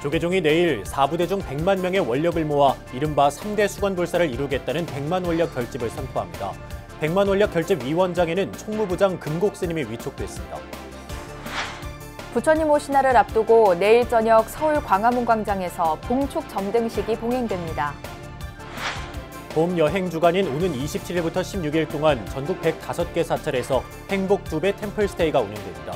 조계종이 내일 4부대 중 100만 명의 원력을 모아 이른바 3대 수건불사를 이루겠다는 100만 원력 결집을 선포합니다. 100만 원력 결집 위원장에는 총무부장 금곡 스님이 위촉됐습니다. 부처님 오신날을 앞두고 내일 저녁 서울 광화문 광장에서 봉축 점등식이 봉행됩니다. 봄 여행 주간인 오는 27일부터 16일 동안 전국 105개 사찰에서 행복 2배 템플스테이가 운영됩니다.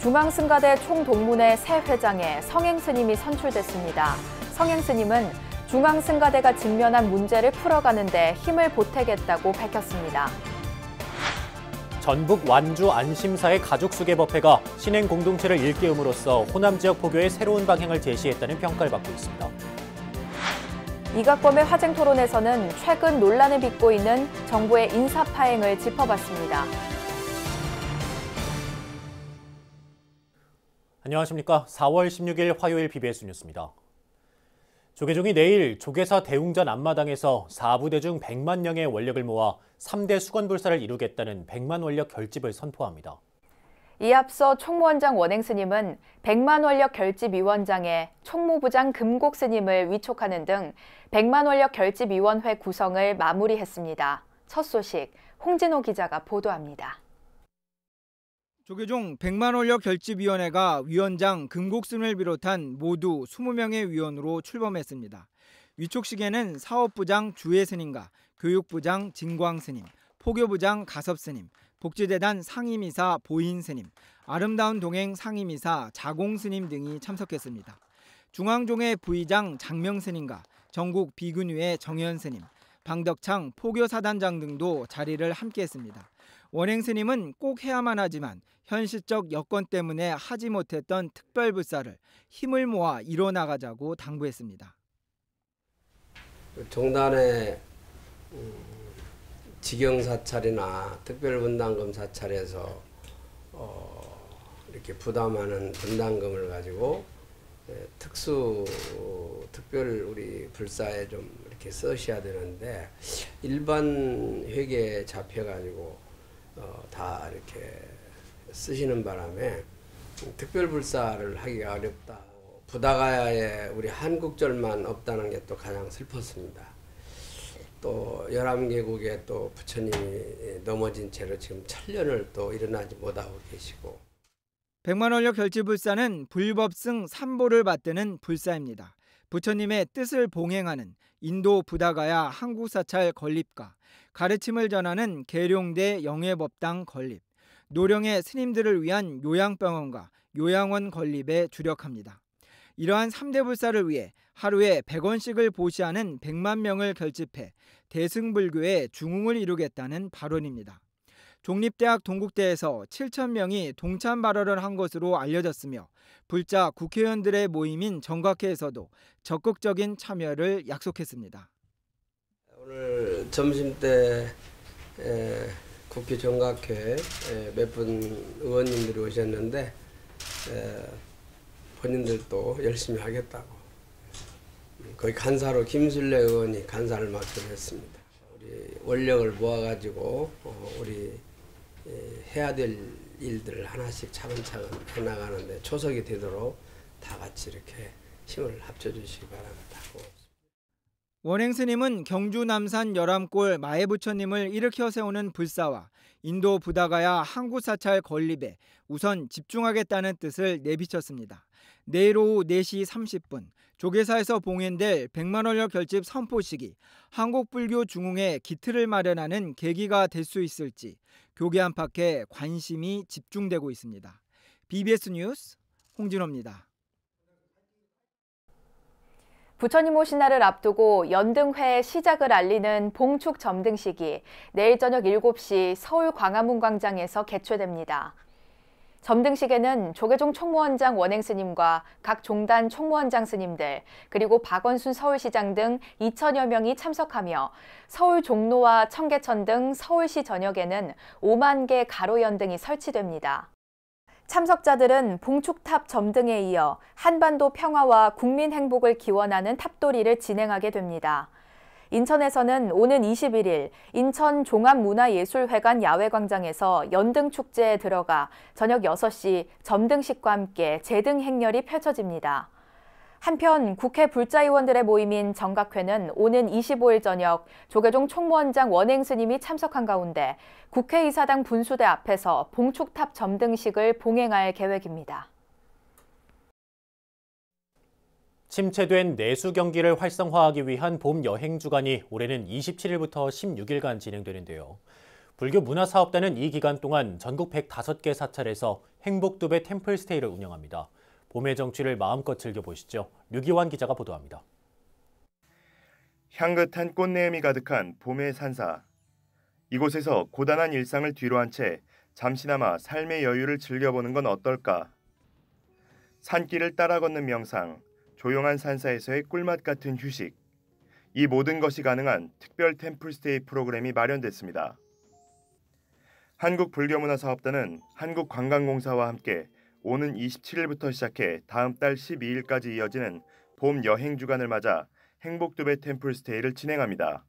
중앙승가대 총동문회 새 회장에 성행스님이 선출됐습니다. 성행스님은 중앙승가대가 직면한 문제를 풀어가는 데 힘을 보태겠다고 밝혔습니다. 전북 완주 안심사의 가족수계법회가 신행 공동체를 일깨움으로써 호남 지역 포교의 새로운 방향을 제시했다는 평가를 받고 있습니다. 이각범의 화쟁 토론에서는 최근 논란을 빚고 있는 정부의 인사 파행을 짚어봤습니다. 안녕하십니까. 4월 16일 화요일 BBS 뉴스입니다. 조계종이 내일 조계사 대웅전 앞마당에서 4부대 중 100만 명의 원력을 모아 3대 수건불사를 이루겠다는 100만 원력 결집을 선포합니다. 이에 앞서 총무원장 원행스님은 100만 원력 결집위원장에 총무부장 금곡 스님을 위촉하는 등 100만 원력 결집위원회 구성을 마무리했습니다. 첫 소식 홍진호 기자가 보도합니다. 조계종 100만 원력 결집위원회가 위원장 금곡 스님을 비롯한 모두 20명의 위원으로 출범했습니다. 위촉식에는 사업부장 주혜 스님과 교육부장 진광 스님, 포교부장 가섭 스님, 복지재단 상임이사 보인 스님, 아름다운 동행 상임이사 자공 스님 등이 참석했습니다. 중앙종회 부의장 장명 스님과 전국 비근위의 정현 스님, 방덕창 포교사단장 등도 자리를 함께했습니다. 원행 스님은 꼭 해야만 하지만 현실적 여건 때문에 하지 못했던 특별불사를 힘을 모아 이뤄나가자고 당부했습니다. 종단의 직영사찰이나 특별분담금 사찰에서 이렇게 부담하는 분담금을 가지고 특별 우리 불사에 좀 이렇게 쓰셔야 되는데 일반 회계에 잡혀가지고 다 이렇게 쓰시는 바람에 특별불사를 하기가 어렵다. 부다가야에 우리 한국절만 없다는 게 또 가장 슬펐습니다. 또 11개국에 또 부처님이 넘어진 채로 지금 천년을 또 일어나지 못하고 계시고. 100만 원력 결집불사는 불법승 3보를 받드는 불사입니다. 부처님의 뜻을 봉행하는 인도 부다가야 한국사찰 건립과 가르침을 전하는 계룡대 영예법당 건립, 노령의 스님들을 위한 요양병원과 요양원 건립에 주력합니다. 이러한 3대 불사를 위해 하루에 100원씩을 보시하는 100만 명을 결집해 대승불교의 중흥을 이루겠다는 발언입니다. 종립대학 동국대에서 7천 명이 동참 발언을 한 것으로 알려졌으며 불자 국회의원들의 모임인 정각회에서도 적극적인 참여를 약속했습니다. 오늘 점심때 국회 정각회 몇 분 의원님들이 오셨는데 본인들도 열심히 하겠다고 거의 간사로 김순례 의원이 간사를 맡기로 했습니다. 우리 원력을 모아가지고 우리 해야 될 일들을 하나씩 차근차근 해나가는데 초석이 되도록 다 같이 이렇게 힘을 합쳐주시기 바랍니다. 원행 스님은 경주 남산 열암골 마해부처님을 일으켜 세우는 불사와 인도 부다가야 한국사찰 건립에 우선 집중하겠다는 뜻을 내비쳤습니다. 내일 오후 4시 30분 조계사에서 봉행될 100만 원력 결집 선포식이 한국불교 중흥의 기틀을 마련하는 계기가 될 수 있을지 교계 안팎에 관심이 집중되고 있습니다. BBS 뉴스 홍진호입니다. 부처님 오신 날을 앞두고 연등회의 시작을 알리는 봉축 점등식이 내일 저녁 7시 서울 광화문 광장에서 개최됩니다. 점등식에는 조계종 총무원장 원행 스님과 각 종단 총무원장 스님들, 그리고 박원순 서울시장 등 2천여 명이 참석하며 서울 종로와 청계천 등 서울시 전역에는 5만 개 가로연등이 설치됩니다. 참석자들은 봉축탑 점등에 이어 한반도 평화와 국민 행복을 기원하는 탑돌이를 진행하게 됩니다. 인천에서는 오는 21일 인천 종합문화예술회관 야외광장에서 연등축제에 들어가 저녁 6시 점등식과 함께 제등 행렬이 펼쳐집니다. 한편 국회 불자의원들의 모임인 정각회는 오는 25일 저녁 조계종 총무원장 원행 스님이 참석한 가운데 국회의사당 분수대 앞에서 봉축탑 점등식을 봉행할 계획입니다. 침체된 내수 경기를 활성화하기 위한 봄 여행 주간이 올해는 27일부터 16일간 진행되는데요. 불교 문화사업단은 이 기간 동안 전국 105개 사찰에서 행복두배 템플스테이를 운영합니다. 봄의 정취를 마음껏 즐겨보시죠. 류기환 기자가 보도합니다. 향긋한 꽃내음이 가득한 봄의 산사. 이곳에서 고단한 일상을 뒤로한 채 잠시나마 삶의 여유를 즐겨보는 건 어떨까? 산길을 따라 걷는 명상, 조용한 산사에서의 꿀맛 같은 휴식. 이 모든 것이 가능한 특별 템플스테이 프로그램이 마련됐습니다. 한국불교문화사업단은 한국관광공사와 함께 오는 27일부터 시작해 다음 달 12일까지 이어지는 봄 여행 주간을 맞아 행복두배 템플스테이를 진행합니다.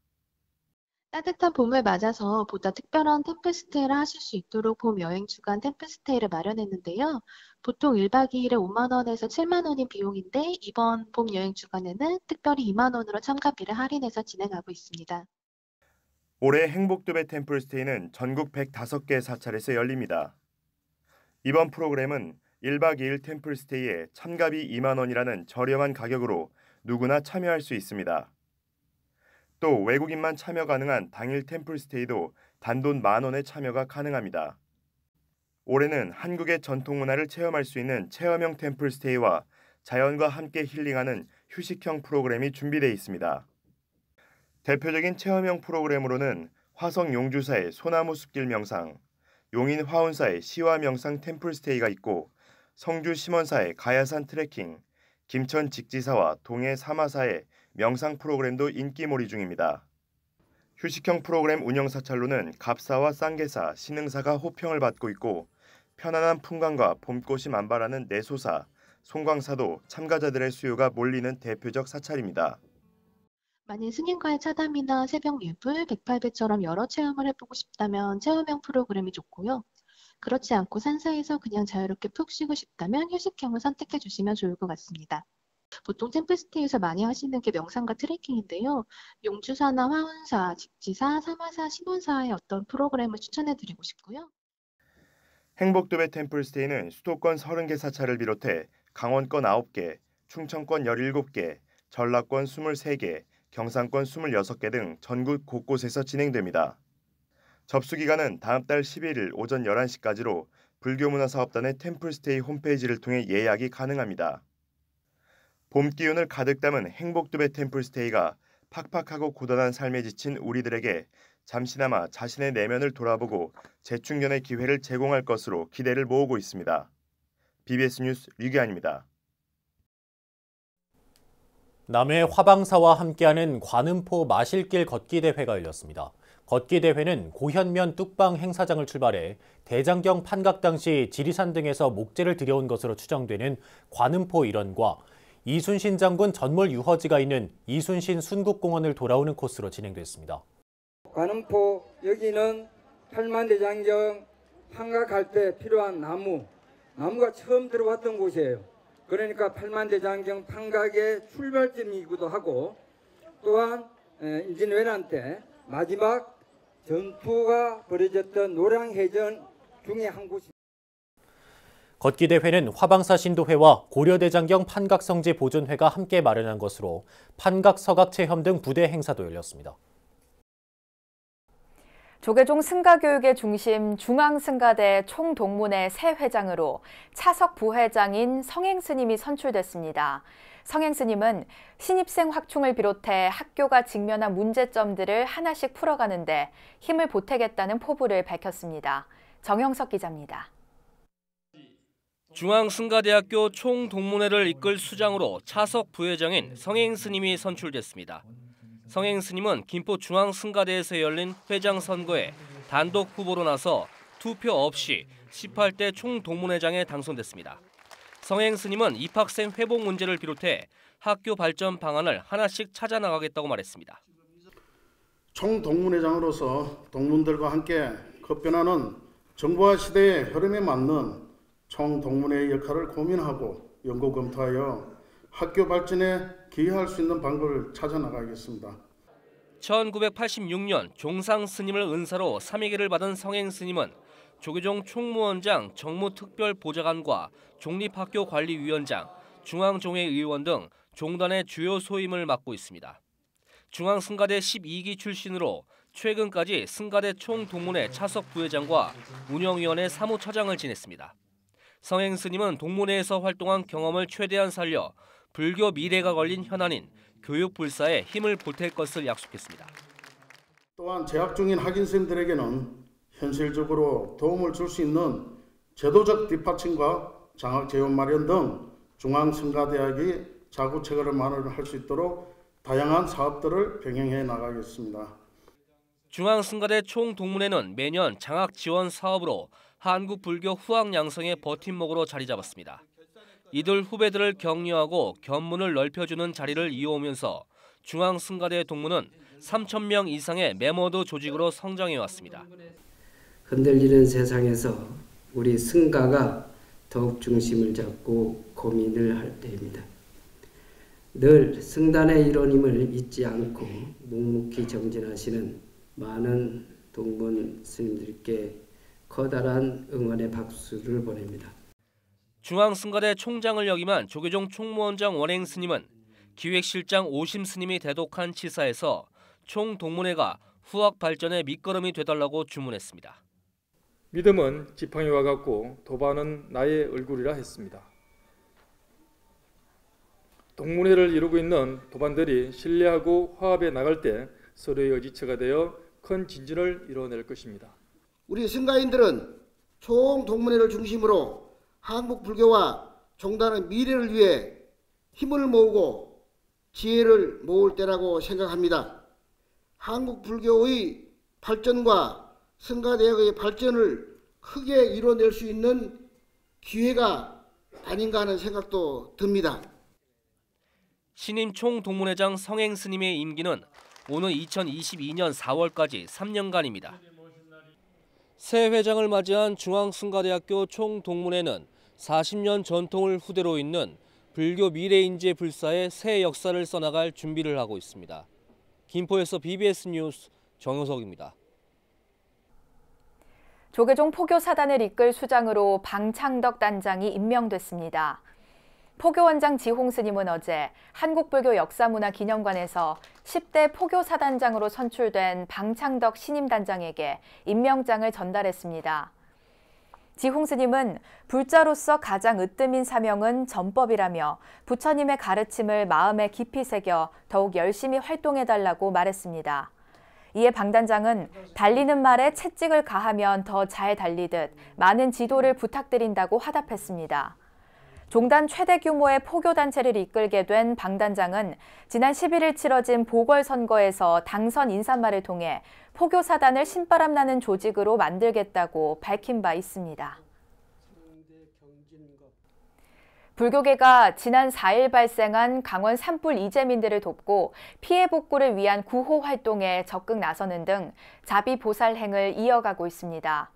따뜻한 봄을 맞아서 보다 특별한 템플스테이를 하실 수 있도록 봄 여행 주간 템플스테이를 마련했는데요. 보통 1박 2일에 5만 원에서 7만 원인 비용인데 이번 봄 여행 주간에는 특별히 2만 원으로 참가비를 할인해서 진행하고 있습니다. 올해 행복두배 템플스테이는 전국 105개 사찰에서 열립니다. 이번 프로그램은 1박 2일 템플스테이에 참가비 2만 원이라는 저렴한 가격으로 누구나 참여할 수 있습니다. 또 외국인만 참여 가능한 당일 템플스테이도 단돈 10,000원에 참여가 가능합니다. 올해는 한국의 전통문화를 체험할 수 있는 체험형 템플스테이와 자연과 함께 힐링하는 휴식형 프로그램이 준비되어 있습니다. 대표적인 체험형 프로그램으로는 화성 용주사의 소나무 숲길 명상, 용인 화운사의 시와 명상 템플스테이가 있고 성주 심원사의 가야산 트레킹, 김천 직지사와 동해 사마사의 명상 프로그램도 인기몰이 중입니다. 휴식형 프로그램 운영사찰로는 갑사와 쌍계사, 신흥사가 호평을 받고 있고 편안한 풍광과 봄꽃이 만발하는 내소사, 송광사도 참가자들의 수요가 몰리는 대표적 사찰입니다. 만일 스님과의 차담이나 새벽 예불, 108배처럼 여러 체험을 해보고 싶다면 체험형 프로그램이 좋고요. 그렇지 않고 산사에서 그냥 자유롭게 푹 쉬고 싶다면 휴식형을 선택해 주시면 좋을 것 같습니다. 보통 템플스테이에서 많이 하시는 게 명상과 트레킹인데요. 용주사나 화운사, 직지사, 사마사, 신원사의 어떤 프로그램을 추천해 드리고 싶고요. 행복두배 템플스테이는 수도권 30개 사찰을 비롯해 강원권 9개, 충청권 17개, 전라권 23개, 경상권 26개 등 전국 곳곳에서 진행됩니다. 접수기간은 다음 달 11일 오전 11시까지로 불교문화사업단의 템플스테이 홈페이지를 통해 예약이 가능합니다. 봄 기운을 가득 담은 행복두배 템플스테이가 팍팍하고 고단한 삶에 지친 우리들에게 잠시나마 자신의 내면을 돌아보고 재충전의 기회를 제공할 것으로 기대를 모으고 있습니다. BBS 뉴스 류기환입니다. 남해 화방사와 함께하는 관음포 마실길 걷기 대회가 열렸습니다. 걷기 대회는 고현면 뚝방 행사장을 출발해 대장경 판각 당시 지리산 등에서 목재를 들여온 것으로 추정되는 관음포 일원과 이순신 장군 전몰 유허지가 있는 이순신 순국공원을 돌아오는 코스로 진행됐습니다. 관음포 여기는 팔만대장경 판각할 때 필요한 나무가 처음 들어왔던 곳이에요. 그러니까 팔만대장경 판각의 출발점이기도 하고 또한 임진왜란 때 마지막 전투가 벌어졌던 노량해전 중에 한 곳입니다. 걷기 대회는 화방사 신도회와 고려대장경 판각성지 보존회가 함께 마련한 것으로 판각서각체험 등 부대 행사도 열렸습니다. 조계종 승가교육의 중심 중앙승가대 총동문회 새 회장으로 차석 부회장인 성행스님이 선출됐습니다. 성행스님은 신입생 확충을 비롯해 학교가 직면한 문제점들을 하나씩 풀어가는데 힘을 보태겠다는 포부를 밝혔습니다. 정형석 기자입니다. 중앙승가대학교 총동문회를 이끌 수장으로 차석 부회장인 성행스님이 선출됐습니다. 성행스님은 김포중앙승가대에서 열린 회장 선거에 단독 후보로 나서 투표 없이 18대 총동문회장에 당선됐습니다. 성행스님은 입학생 회복 문제를 비롯해 학교 발전 방안을 하나씩 찾아 나가겠다고 말했습니다. 총동문회장으로서 동문들과 함께 급변하는 정부화 시대의 흐름에 맞는 총동문회의 역할을 고민하고 연구 검토하여 학교 발전에 기여할 수 있는 방법을 찾아 나가겠습니다. 1986년 종상 스님을 은사로 3위계를 받은 성행 스님은 조계종 총무원장 정무특별보좌관과 종립학교관리위원장, 중앙종회의원 등 종단의 주요 소임을 맡고 있습니다. 중앙승가대 12기 출신으로 최근까지 승가대 총동문회 차석 부회장과 운영위원회 사무처장을 지냈습니다. 성행 스님은 동문회에서 활동한 경험을 최대한 살려 불교 미래가 걸린 현안인 교육불사에 힘을 보탤 것을 약속했습니다. 또한 재학 중인 학인생들에게는 현실적으로 도움을 줄 수 있는 제도적 뒷받침과 장학 재원 마련 등 중앙성가대학이 자구책을 마련할 수 있도록 다양한 사업들을 병행해 나가겠습니다. 중앙승가대 총동문회는 매년 장학 지원 사업으로 한국 불교 후학 양성의 버팀목으로 자리 잡았습니다. 이들 후배들을 격려하고 견문을 넓혀주는 자리를 이어오면서 중앙승가대 동문은 3,000명 이상의 메모드 조직으로 성장해왔습니다. 흔들리는 세상에서 우리 승가가 더욱 중심을 잡고 고민을 할 때입니다. 늘 승단의 일원임을 잊지 않고 묵묵히 정진하시는 많은 동문 스님들께 커다란 응원의 박수를 보냅니다. 중앙승가대 총장을 역임한 조계종 총무원장 원행 스님은 기획실장 오심 스님이 대독한 치사에서 총동문회가 후학 발전의 밑거름이 되달라고 주문했습니다. 믿음은 지팡이와 같고 도반은 나의 얼굴이라 했습니다. 동문회를 이루고 있는 도반들이 신뢰하고 화합해 나갈 때 서로의 의지처가 되어 큰 진전을 이뤄낼 것입니다. 우리 승가인들은 총동문회를 중심으로 한국 불교와 종단의 미래를 위해 힘을 모으고 지혜를 모을 때라고 생각합니다. 한국 불교의 발전과 승가대학의 발전을 크게 이뤄낼 수 있는 기회가 아닌가 하는 생각도 듭니다. 신임 총동문회장 성행 스님의 임기는 오는 2022년 4월까지 3년간입니다. 새 회장을 맞이한 중앙승가대학교 총동문회는 40년 전통을 후대로 잇는 불교 미래인재 불사의 새 역사를 써나갈 준비를 하고 있습니다. 김포에서 BBS 뉴스 정효석입니다. 조계종 포교사단을 이끌 수장으로 방창덕 단장이 임명됐습니다. 포교원장 지홍 스님은 어제 한국불교 역사문화기념관에서 10대 포교사단장으로 선출된 방창덕 신임 단장에게 임명장을 전달했습니다. 지홍 스님은 불자로서 가장 으뜸인 사명은 전법이라며 부처님의 가르침을 마음에 깊이 새겨 더욱 열심히 활동해달라고 말했습니다. 이에 방 단장은 달리는 말에 채찍을 가하면 더 잘 달리듯 많은 지도를 부탁드린다고 화답했습니다. 종단 최대 규모의 포교단체를 이끌게 된 방 단장은 지난 11일 치러진 보궐선거에서 당선 인사말을 통해 포교사단을 신바람나는 조직으로 만들겠다고 밝힌 바 있습니다. 불교계가 지난 4일 발생한 강원 산불 이재민들을 돕고 피해 복구를 위한 구호 활동에 적극 나서는 등 자비 보살 행을 이어가고 있습니다.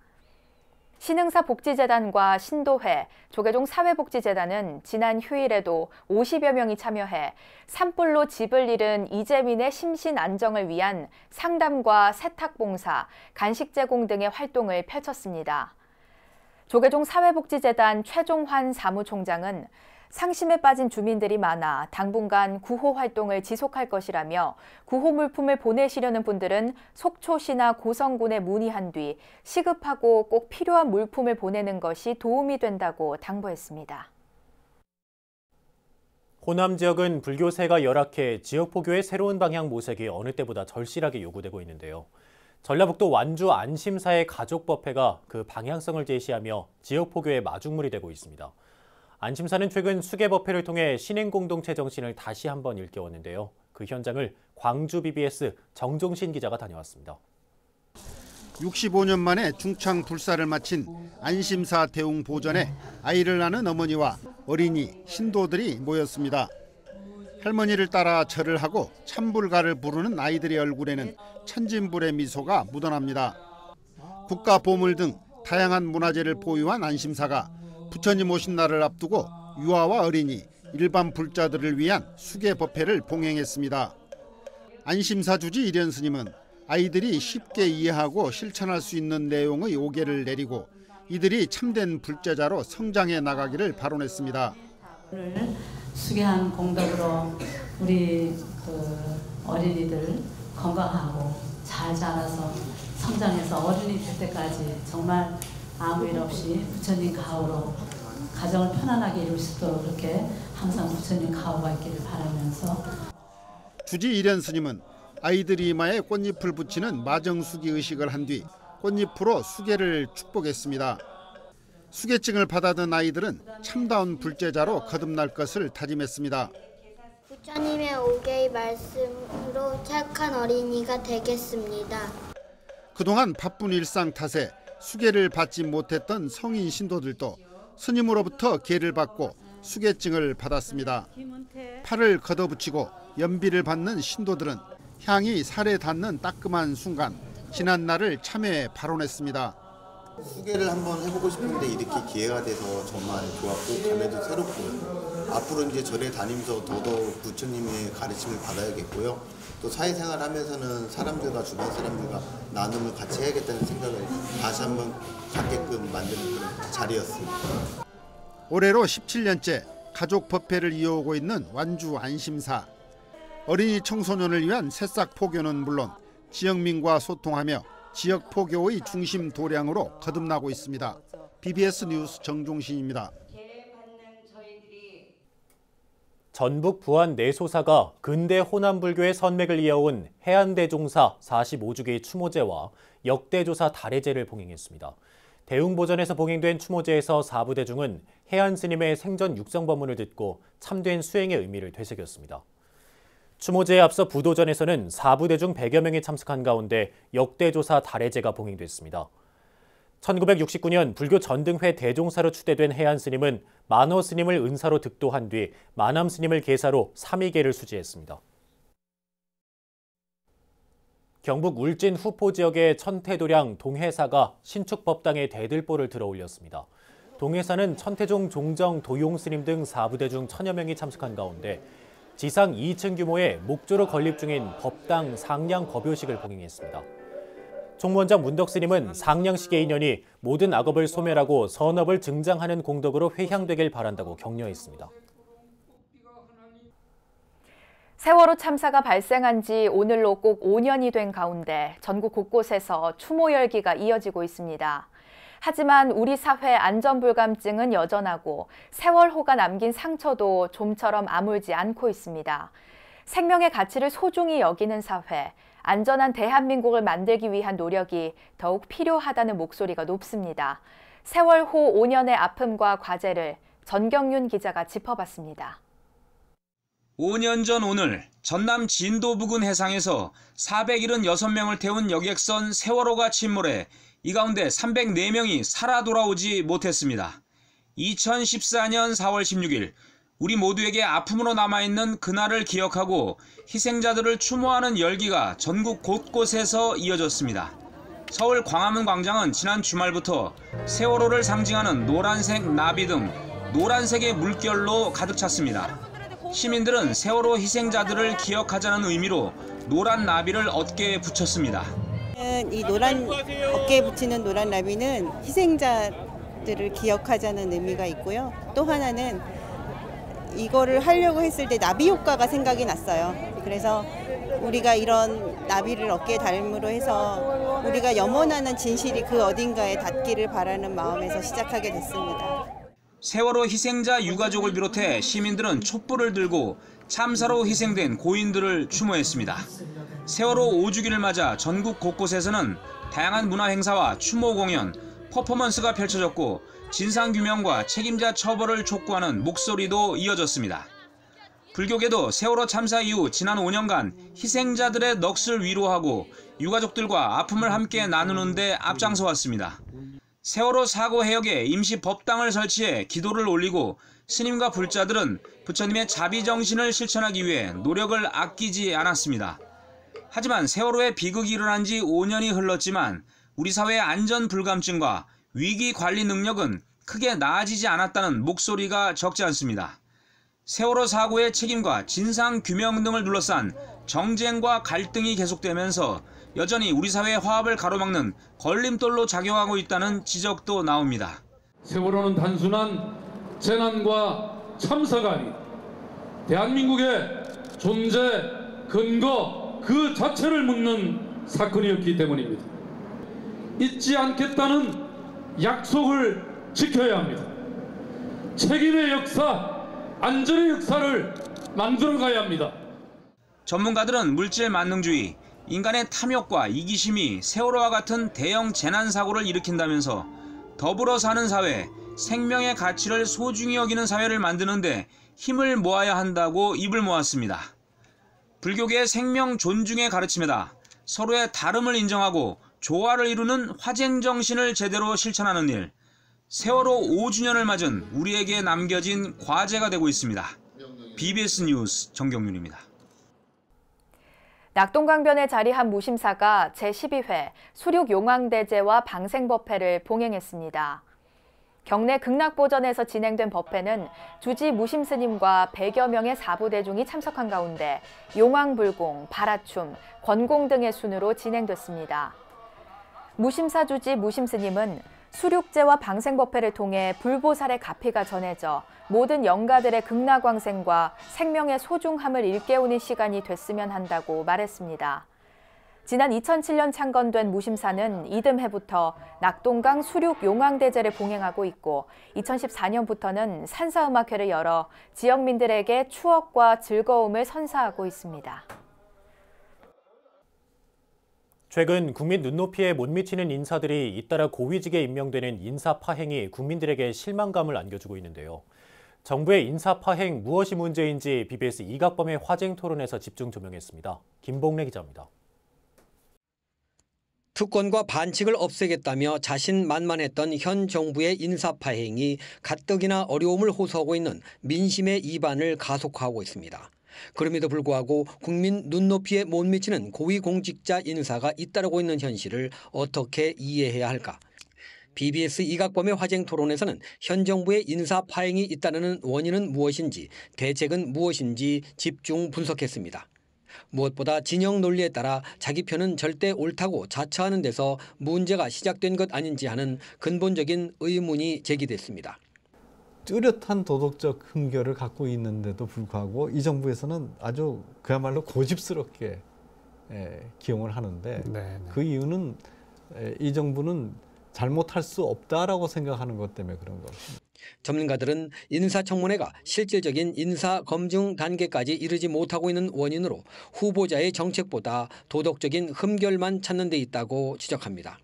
신흥사 복지재단과 신도회, 조계종 사회복지재단은 지난 휴일에도 50여 명이 참여해 산불로 집을 잃은 이재민의 심신 안정을 위한 상담과 세탁봉사, 간식 제공 등의 활동을 펼쳤습니다. 조계종 사회복지재단 최종환 사무총장은 상심에 빠진 주민들이 많아 당분간 구호 활동을 지속할 것이라며 구호 물품을 보내시려는 분들은 속초시나 고성군에 문의한 뒤 시급하고 꼭 필요한 물품을 보내는 것이 도움이 된다고 당부했습니다. 호남 지역은 불교세가 열악해 지역 포교의 새로운 방향 모색이 어느 때보다 절실하게 요구되고 있는데요. 전라북도 완주 안심사의 가족법회가 그 방향성을 제시하며 지역 포교의 마중물이 되고 있습니다. 안심사는 최근 수계법회를 통해 신행공동체 정신을 다시 한번 일깨웠는데요. 그 현장을 광주 BBS 정종신 기자가 다녀왔습니다. 65년 만에 중창 불사를 마친 안심사 대웅 보전에 아이를 낳은 어머니와 어린이, 신도들이 모였습니다. 할머니를 따라 절을 하고 참불가를 부르는 아이들의 얼굴에는 천진불의 미소가 묻어납니다. 국가 보물 등 다양한 문화재를 보유한 안심사가 부처님 오신 날을 앞두고 유아와 어린이, 일반 불자들을 위한 수계 법회를 봉행했습니다. 안심사 주지 일현 스님은 아이들이 쉽게 이해하고 실천할 수 있는 내용의 오계를 내리고 이들이 참된 불제자로 성장해 나가기를 발언했습니다. 오늘 수계한 공덕으로 우리 어린이들 건강하고 잘 자라서 성장해서 어른이 될 때까지 정말 아무 일 없이 부처님 가호로 가정을 편안하게 이룰 수 있도록 그렇게 항상 부처님 가호가 있기를 바라면서 주지 일현 스님은 아이들 이마에 꽃잎을 붙이는 마정수기 의식을 한 뒤 꽃잎으로 수계를 축복했습니다. 수계증을 받아든 아이들은 참다운 불제자로 거듭날 것을 다짐했습니다. 부처님의 오개의 말씀으로 착한 어린이가 되겠습니다. 그동안 바쁜 일상 탓에 수계를 받지 못했던 성인 신도들도 스님으로부터 계를 받고 수계증을 받았습니다. 팔을 걷어붙이고 연비를 받는 신도들은 향이 살에 닿는 따끔한 순간 지난 날을 참회 발언했습니다. 수계를 한번 해보고 싶은데 이렇게 기회가 돼서 정말 좋았고 감회도 새롭고요. 앞으로 이제 절에 다니면서 더더욱 부처님의 가르침을 받아야겠고요. 또 사회생활 하면서는 사람들과 주변 사람들과 나눔을 같이 해야겠다는 생각을 다시 한번 갖게끔 만드는 그런 자리였습니다. 올해로 17년째 가족 법회를 이어오고 있는 완주 안심사. 어린이 청소년을 위한 새싹 포교는 물론 지역민과 소통하며 지역 포교의 중심 도량으로 거듭나고 있습니다. BBS 뉴스 정종신입니다. 전북 부안 내소사가 근대 호남불교의 선맥을 이어온 해안대종사 45주기 추모제와 역대조사 달해제를 봉행했습니다. 대웅보전에서 봉행된 추모제에서 4부대중은 해안스님의 생전 육성법문을 듣고 참된 수행의 의미를 되새겼습니다. 추모제에 앞서 부도전에서는 4부대중 100여 명이 참석한 가운데 역대조사 달해제가 봉행됐습니다. 1969년 불교 전등회 대종사로 추대된 해안스님은 만허스님을 은사로 득도한 뒤 만암스님을 계사로 3위계를 수지했습니다. 경북 울진 후포 지역의 천태도량 동해사가 신축법당에 대들보를 들어올렸습니다. 동해사는 천태종 종정 도용스님 등 4부대 중 1000여 명이 참석한 가운데 지상 2층 규모의 목조로 건립 중인 법당 상량 법요식을 봉행했습니다. 총무원장 문덕스님은 상량식의 인연이 모든 악업을 소멸하고 선업을 증장하는 공덕으로 회향되길 바란다고 격려했습니다. 세월호 참사가 발생한 지 오늘로 꼭 5년이 된 가운데 전국 곳곳에서 추모 열기가 이어지고 있습니다. 하지만 우리 사회 안전불감증은 여전하고 세월호가 남긴 상처도 좀처럼 아물지 않고 있습니다. 생명의 가치를 소중히 여기는 사회, 안전한 대한민국을 만들기 위한 노력이 더욱 필요하다는 목소리가 높습니다. 세월호 5년의 아픔과 과제를 전경윤 기자가 짚어봤습니다. 5년 전 오늘 전남 진도 부근 해상에서 476명을 태운 여객선 세월호가 침몰해 이 가운데 304명이 살아 돌아오지 못했습니다. 2014년 4월 16일 우리 모두에게 아픔으로 남아있는 그날을 기억하고 희생자들을 추모하는 열기가 전국 곳곳에서 이어졌습니다. 서울 광화문 광장은 지난 주말부터 세월호를 상징하는 노란색 나비 등 노란색의 물결로 가득 찼습니다. 시민들은 세월호 희생자들을 기억하자는 의미로 노란 나비를 어깨에 붙였습니다. 이 노란 어깨에 붙이는 노란 나비는 희생자들을 기억하자는 의미가 있고요. 또 하나는 이거를 하려고 했을 때 나비 효과가 생각이 났어요. 그래서 우리가 이런 나비를 어깨에 달므로 해서 우리가 염원하는 진실이 그 어딘가에 닿기를 바라는 마음에서 시작하게 됐습니다. 세월호 희생자 유가족을 비롯해 시민들은 촛불을 들고 참사로 희생된 고인들을 추모했습니다. 세월호 5주기를 맞아 전국 곳곳에서는 다양한 문화 행사와 추모 공연, 퍼포먼스가 펼쳐졌고 진상규명과 책임자 처벌을 촉구하는 목소리도 이어졌습니다. 불교계도 세월호 참사 이후 지난 5년간 희생자들의 넋을 위로하고 유가족들과 아픔을 함께 나누는 데 앞장서 왔습니다. 세월호 사고 해역에 임시 법당을 설치해 기도를 올리고 스님과 불자들은 부처님의 자비정신을 실천하기 위해 노력을 아끼지 않았습니다. 하지만 세월호의 비극이 일어난 지 5년이 흘렀지만 우리 사회의 안전 불감증과 위기 관리 능력은 크게 나아지지 않았다는 목소리가 적지 않습니다. 세월호 사고의 책임과 진상 규명 등을 둘러싼 정쟁과 갈등이 계속되면서 여전히 우리 사회의 화합을 가로막는 걸림돌로 작용하고 있다는 지적도 나옵니다. 세월호는 단순한 재난과 참사가 아닌 대한민국의 존재, 근거 그 자체를 묻는 사건이었기 때문입니다. 잊지 않겠다는 약속을 지켜야 합니다. 책임의 역사, 안전의 역사를 만들어가야 합니다. 전문가들은 물질 만능주의, 인간의 탐욕과 이기심이 세월호와 같은 대형 재난 사고를 일으킨다면서 더불어 사는 사회, 생명의 가치를 소중히 여기는 사회를 만드는데 힘을 모아야 한다고 입을 모았습니다. 불교계의 생명 존중의 가르침에다 서로의 다름을 인정하고 조화를 이루는 화쟁 정신을 제대로 실천하는 일, 세월호 5주년을 맞은 우리에게 남겨진 과제가 되고 있습니다. BBS 뉴스 정경윤입니다. 낙동강변에 자리한 무심사가 제12회 수륙용왕대제와 방생법회를 봉행했습니다. 경내 극락보전에서 진행된 법회는 주지 무심스님과 100여 명의 사부대중이 참석한 가운데 용왕불공, 발화춤, 권공 등의 순으로 진행됐습니다. 무심사 주지 무심스님은 수륙제와 방생법회를 통해 불보살의 가피가 전해져 모든 영가들의 극락왕생과 생명의 소중함을 일깨우는 시간이 됐으면 한다고 말했습니다. 지난 2007년 창건된 무심사는 이듬해부터 낙동강 수륙용왕대제를 봉행하고 있고 2014년부터는 산사음악회를 열어 지역민들에게 추억과 즐거움을 선사하고 있습니다. 최근 국민 눈높이에 못 미치는 인사들이 잇따라 고위직에 임명되는 인사 파행이 국민들에게 실망감을 안겨주고 있는데요. 정부의 인사 파행 무엇이 문제인지 BBS 이각범의 화쟁 토론에서 집중 조명했습니다. 김봉래 기자입니다. 특권과 반칙을 없애겠다며 자신만만했던 현 정부의 인사 파행이 가뜩이나 어려움을 호소하고 있는 민심의 이반을 가속화하고 있습니다. 그럼에도 불구하고 국민 눈높이에 못 미치는 고위공직자 인사가 잇따르고 있는 현실을 어떻게 이해해야 할까? BBS 이각범의 화쟁 토론에서는 현 정부의 인사 파행이 잇따르는 원인은 무엇인지, 대책은 무엇인지 집중 분석했습니다. 무엇보다 진영 논리에 따라 자기 편은 절대 옳다고 자처하는 데서 문제가 시작된 것 아닌지 하는 근본적인 의문이 제기됐습니다. 뚜렷한 도덕적 흠결을 갖고 있는데도 불구하고 이 정부에서는 아주 그야말로 고집스럽게 기용을 하는데 그 이유는 이 정부는 잘못할 수 없다라고 생각하는 것 때문에 그런 것입니다. 전문가들은 인사청문회가 실질적인 인사 검증 단계까지 이르지 못하고 있는 원인으로 후보자의 정책보다 도덕적인 흠결만 찾는 데 있다고 지적합니다.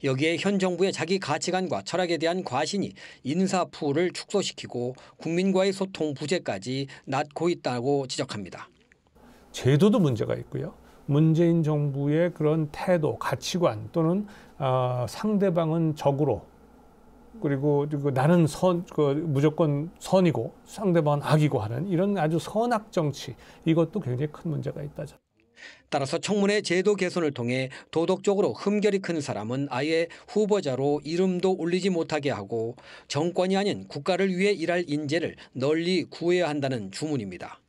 여기에 현 정부의 자기 가치관과 철학에 대한 과신이 인사 풀을 축소시키고 국민과의 소통 부재까지 낳고 있다고 지적합니다. 제도도 문제가 있고요. 문재인 정부의 그런 태도, 가치관 또는 상대방은 적으로 그리고 나는 무조건 선이고 상대방은 악이고 하는 이런 아주 선악 정치, 이것도 굉장히 큰 문제가 있다죠. 따라서 청문회 제도 개선을 통해 도덕적으로 흠결이 큰 사람은 아예 후보자로 이름도 올리지 못하게 하고 정권이 아닌 국가를 위해 일할 인재를 널리 구해야 한다는 주문입니다.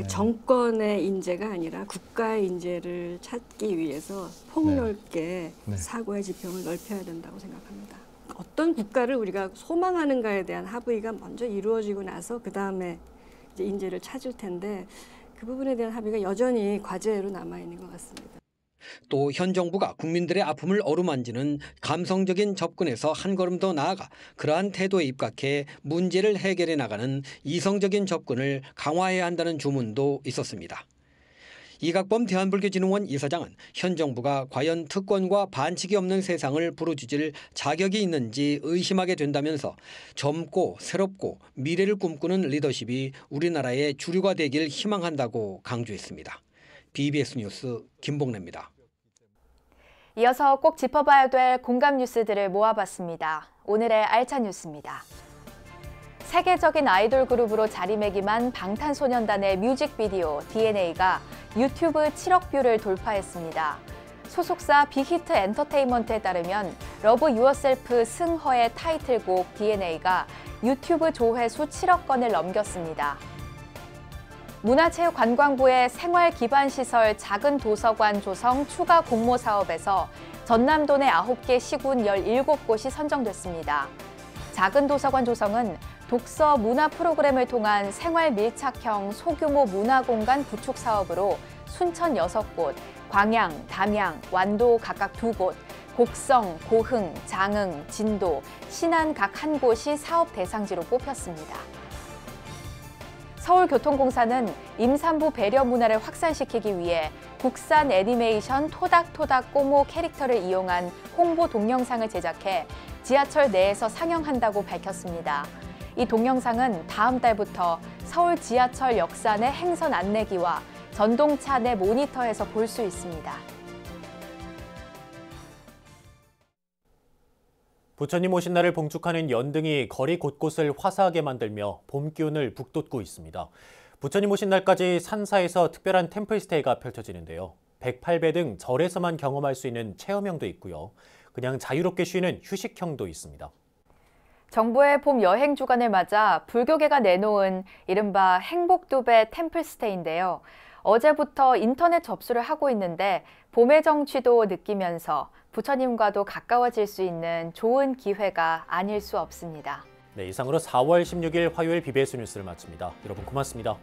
정권의 인재가 아니라 국가의 인재를 찾기 위해서 폭넓게 사고의 지평을 넓혀야 된다고 생각합니다. 어떤 국가를 우리가 소망하는가에 대한 합의가 먼저 이루어지고 나서 그다음에 이제 인재를 찾을 텐데 그 부분에 대한 합의가 여전히 과제로 남아있는 것 같습니다. 또 현 정부가 국민들의 아픔을 어루만지는 감성적인 접근에서 한 걸음 더 나아가 그러한 태도에 입각해 문제를 해결해 나가는 이성적인 접근을 강화해야 한다는 주문도 있었습니다. 이각범 대한불교진흥원 이사장은 현 정부가 과연 특권과 반칙이 없는 세상을 부르짖을 자격이 있는지 의심하게 된다면서 젊고 새롭고 미래를 꿈꾸는 리더십이 우리나라의 주류가 되길 희망한다고 강조했습니다. BBS 뉴스 김봉래입니다. 이어서 꼭 짚어봐야 될 공감 뉴스들을 모아봤습니다. 오늘의 알찬 뉴스입니다. 세계적인 아이돌 그룹으로 자리매김한 방탄소년단의 뮤직비디오 DNA가 유튜브 7억 뷰를 돌파했습니다. 소속사 빅히트 엔터테인먼트에 따르면 러브 유어셀프 승허의 타이틀곡 DNA가 유튜브 조회수 7억 건을 넘겼습니다. 문화체육관광부의 생활기반시설 작은 도서관 조성 추가 공모 사업에서 전남도 내 9개 시군 17곳이 선정됐습니다. 작은 도서관 조성은 독서 문화 프로그램을 통한 생활 밀착형 소규모 문화공간 구축 사업으로 순천 6곳, 광양, 담양, 완도 각각 2곳, 곡성, 고흥, 장흥, 진도, 신안 각 1곳이 사업 대상지로 뽑혔습니다. 서울교통공사는 임산부 배려 문화를 확산시키기 위해 국산 애니메이션 토닥토닥 꼬모 캐릭터를 이용한 홍보 동영상을 제작해 지하철 내에서 상영한다고 밝혔습니다. 이 동영상은 다음 달부터 서울 지하철 역산의 행선 안내기와 전동차 내 모니터에서 볼 수 있습니다. 부처님 오신 날을 봉축하는 연등이 거리 곳곳을 화사하게 만들며 봄 기운을 북돋고 있습니다. 부처님 오신 날까지 산사에서 특별한 템플스테이가 펼쳐지는데요. 108배 등 절에서만 경험할 수 있는 체험형도 있고요. 그냥 자유롭게 쉬는 휴식형도 있습니다. 정부의 봄 여행 주간을 맞아 불교계가 내놓은 이른바 행복2배 템플스테이인데요. 어제부터 인터넷 접수를 하고 있는데 봄의 정취도 느끼면서 부처님과도 가까워질 수 있는 좋은 기회가 아닐 수 없습니다. 네, 이상으로 4월 16일 화요일 BBS 뉴스를 마칩니다. 여러분 고맙습니다.